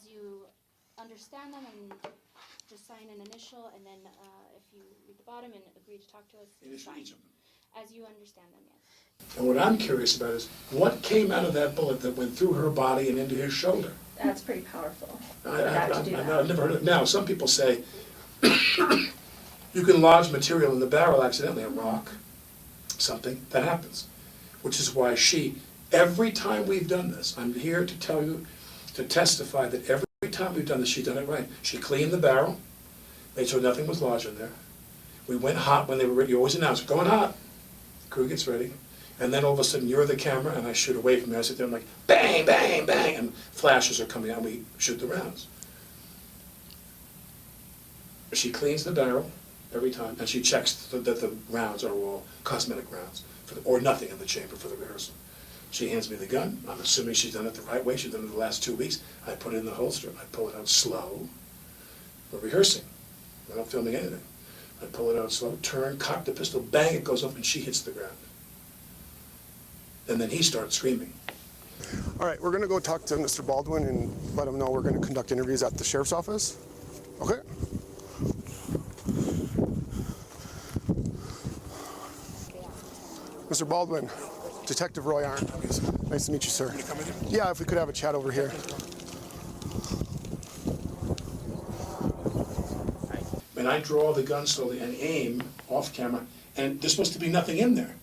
you understand them and just sign an initial, and then if you read the bottom and agree to talk to us, Initial sign. each of them. As you understand them, yes. And what I'm curious about is what came out of that bullet that went through her body and into his shoulder. That's pretty powerful. I've never heard of it. Now, some people say you can lodge material in the barrel accidentally, a rock, something, that happens. Which is why every time we've done this, I'm here to tell you, to testify that every time we've done this, she's done it right. She cleaned the barrel, made sure nothing was lodged in there. We went hot when they were ready. You always announce, going hot. The crew gets ready. And then all of a sudden, you're the camera, and I shoot away from you. I sit there and I'm like, bang, bang, bang, and flashes are coming out, and we shoot the rounds. She cleans the barrel every time, and she checks that the rounds are all cosmetic rounds, or nothing in the chamber for the rehearsal. She hands me the gun. I'm assuming she's done it the right way. She's done it the last 2 weeks. I put it in the holster. I pull it out slow. We're rehearsing. We're not filming anything. I pull it out slow, turn, cock the pistol, bang, it goes off, and she hits the ground. And then he starts screaming. All right, we're going to go talk to Mr. Baldwin and let him know we're going to conduct interviews at the sheriff's office. Okay? Mr. Baldwin, Detective Roy Arndt. Nice to meet you, sir. Can you come with you? Yeah, if we could have a chat over here. And I draw the gun slowly and aim off camera, and there's supposed to be nothing in there.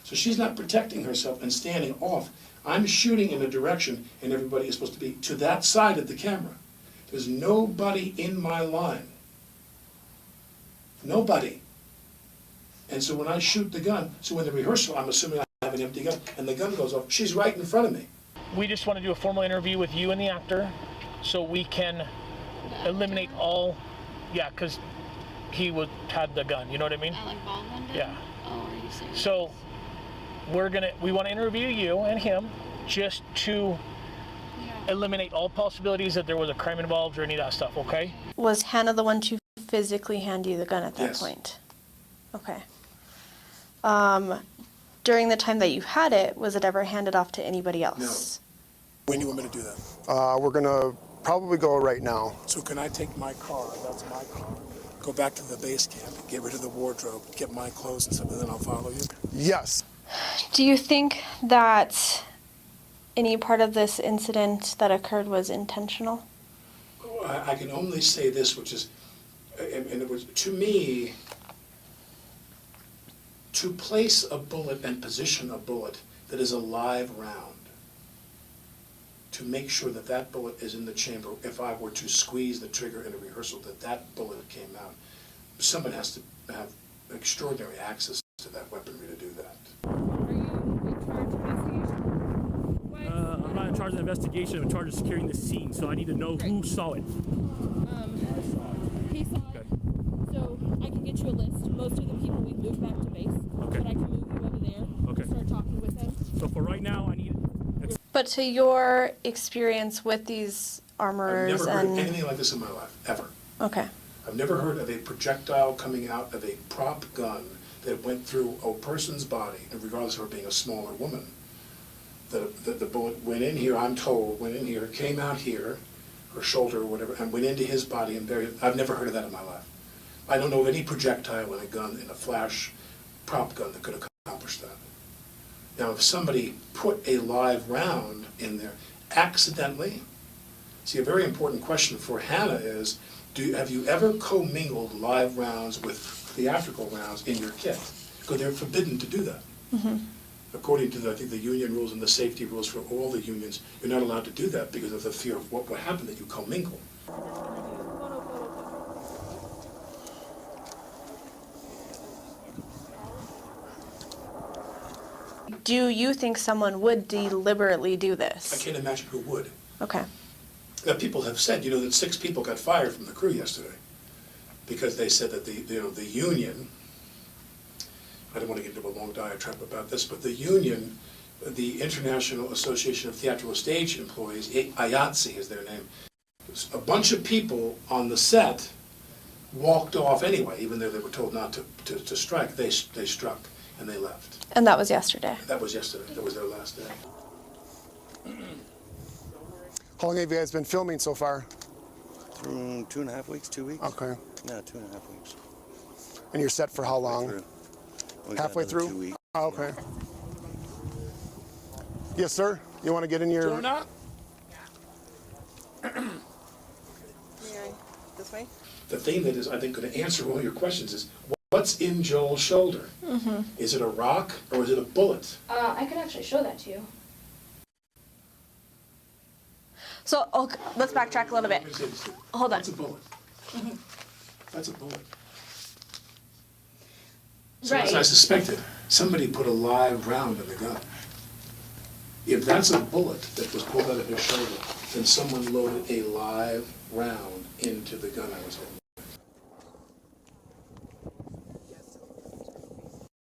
So she's not protecting herself and standing off. I'm shooting in a direction, and everybody is supposed to be to that side of the camera. There's nobody in my line. Nobody. And so when I shoot the gun, so in the rehearsal, I'm assuming I have an empty gun, and the gun goes off, she's right in front of me. We just want to do a formal interview with you and the actor so we can eliminate all, because he had the gun, you know what I mean? Alec Baldwin did? Yeah. Oh, are you serious? So we want to interview you and him just to eliminate all possibilities that there was a crime involved or any of that stuff, okay? Was Hannah the one to physically hand you the gun at that Yes. point? Okay. During the time that you had it, was it ever handed off to anybody else? When do you want me to do that? We're going to probably go right now. So can I take my car, that's my car, go back to the base camp, get rid of the wardrobe, get my clothes and stuff, and then I'll follow you? Yes. Do you think that any part of this incident that occurred was intentional? I can only say this, which is, and it was, to me, to place a bullet and position a bullet that is a live round, to make sure that that bullet is in the chamber, if I were to squeeze the trigger in a rehearsal, that bullet came out, someone has to have extraordinary access to that weaponry to do that. Are you in charge of investigation? I'm not in charge of the investigation. I'm in charge of securing the scene, so I need to know who saw it. He saw it. So I can get you a list. Most of the people we've moved back to base. Okay. But I can move you over there. Okay. Start talking with them. So for right now, I need. But to your experience with these armorers I've never heard and... anything like this in my life, ever. Okay. I've never heard of a projectile coming out of a prop gun that went through a person's body, and regardless of her being a smaller woman. The bullet went in here, I'm told, went in here, came out here, her shoulder or whatever, and went into his body and buried it. I've never heard of that in my life. I don't know of any projectile in a gun, in a flash prop gun that could accomplish that. Now, if somebody put a live round in there accidentally, see, a very important question for Hannah is, have you ever commingled live rounds with theatrical rounds in your kit? Because they're forbidden to do that. Mm-hmm. According to, I think, the union rules and the safety rules for all the unions, you're not allowed to do that because of the fear of what would happen that you commingle. Do you think someone would deliberately do I this? can't imagine who would. Okay. Now, people have said, that 6 people got fired from the crew yesterday because they said that the union, I don't want to get into a long diatribe about this, but the union, the International Association of Theatrical Stage Employees, IATSE is their name, a bunch of people on the set walked off anyway, even though they were told not to strike. They struck and they left. And that was yesterday? That was yesterday. That was their last day. How long have you guys been filming so far? 2.5 weeks, 2 weeks. Okay. Yeah, 2.5 weeks. And you're set for how long? Through. We got Halfway another through? 2 weeks. Oh, okay. Yes, sir. You want to get in your? Or not? This way? The thing that is, I think, going to answer all your questions is, what's in Joel's shoulder? Is it a rock or is it a bullet? I could actually show that to you. So okay, let's backtrack a little bit. Hold on. That's a bullet. That's a bullet. So Right. as I suspected, somebody put a live round in the gun. If that's a bullet that was pulled out of his shoulder, then someone loaded a live round into the gun I was holding.